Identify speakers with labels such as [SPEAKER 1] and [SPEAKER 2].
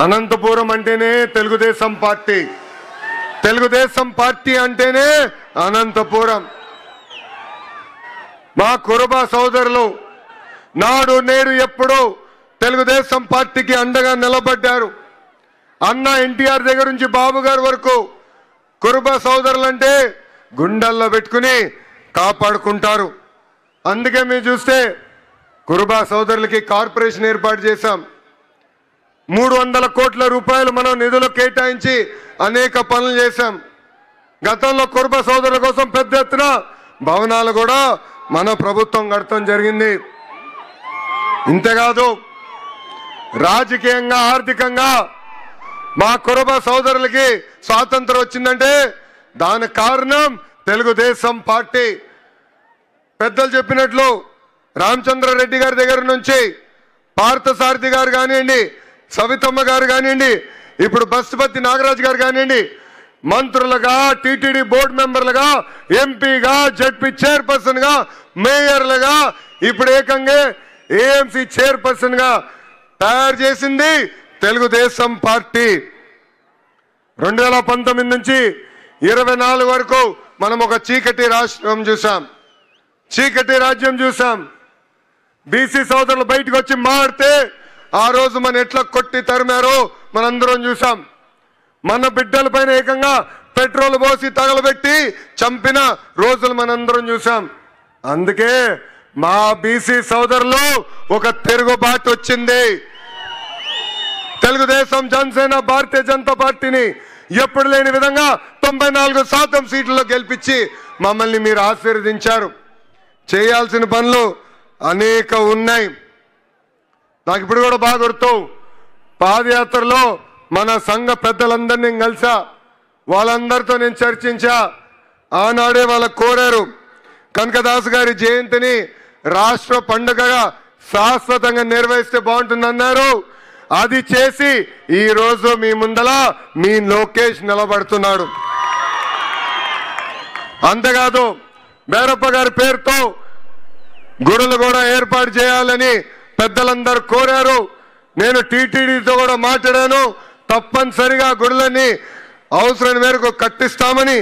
[SPEAKER 1] అనంతపురం అంటేనే Telugu Desam party, Telugu Desam party అంటేనే అనంతపురం. మా కురుబ సోదరులు నాడు నేడు ఎప్పుడు తెలుగుదేశం పార్టీకి అండగా నిలబడ్డారు. అన్న ఎన్టీఆర్ దగ్గర నుంచి బాబు గారి వరకు కురుబ సోదరులంటే గుండెల్లో పెట్టుకుని కాపాడుకుంటారు. అందుకే మీరు చూస్తే కురుబ సోదరులకి కార్పొరేషన్ ఏర్పాటు చేశాం. 300 కోట్ల రూపాయలు మనం నిధులు కేటాయించి అనేక పనులు చేశాం. గతంలో కురుబ సోదరుల కోసం పెద్ద ఎత్తున భవనాలు కూడా మన ప్రభుత్వం కడతాం జరిగింది. ఇంతేకాదు రాజకీయంగా ఆర్థికంగా మా కురుబ సోదరులకి స్వాతంత్రం వచ్చిందంటే దానికి కారణం తెలుగుదేశం పార్టీ. పెద్దలు చెప్పినట్లు రామచంద్రారెడ్డి గారి దగ్గర నుంచి పార్థసారథి గారు కానివ్వండి, సవితమ్మ గారు కానివ్వండి, ఇప్పుడు బస్సుపతి నాగరాజు గారు కానివ్వండి, మంత్రులుగా, టీటీడీ బోర్డు మెంబర్లుగా, ఎంపీగా, జడ్పీ చైర్పర్సన్ గా, మేయర్లుగా, ఇప్పుడు ఏకంగా ఏఎంసీ చైర్పర్సన్ గా తయారు చేసింది తెలుగుదేశం పార్టీ. 2019 నుంచి 24 వరకు మనం ఒక చీకటి రాష్ట్రం చూసాం, చీకటి రాజ్యం చూసాం. బీసీ సోదరులు బయటకు వచ్చి మాడితే ఆ రోజు మన ఎట్లా కొట్టి తరిమారో మనందరం చూసాం. మన బిడ్డల పైన ఏకంగా పెట్రోల్ పోసి తగలబెట్టి చంపిన రోజులు మనందరం చూసాం. అందుకే మా బీసీ సోదరులు ఒక తిరుగుబాటు వచ్చింది. తెలుగుదేశం, జనసేన, భారతీయ జనతా పార్టీని ఎప్పుడు లేని విధంగా 94% సీట్లలో గెలిపించి మమ్మల్ని మీరు ఆశీర్వదించారు. చేయాల్సిన పనులు అనేక ఉన్నాయి. నాకు ఇప్పుడు కూడా బాగా గుర్తు, పాదయాత్రలో మన సంఘ పెద్దలందరినీ కలిసా, వాళ్ళందరితో నేను చర్చించా. ఆనాడే వాళ్ళకు కోరారు కనకదాసు గారి జయంతిని రాష్ట్ర పండుగగా శాశ్వతంగా నిర్వహిస్తే బాగుంటుందన్నారు. అది చేసి ఈ రోజు మీ ముందల మీ లోకేష్ నిలబడుతున్నాడు. అంతేకాదు బేరప్ప గారి పేరుతో గుడులు కూడా ఏర్పాటు చేయాలని పెద్దలందరూ కోరారు. నేను టీటీడీతో కూడా మాట్లాడాను. తప్పనిసరిగా గుడులని అవసరం మేరకు కట్టిస్తామని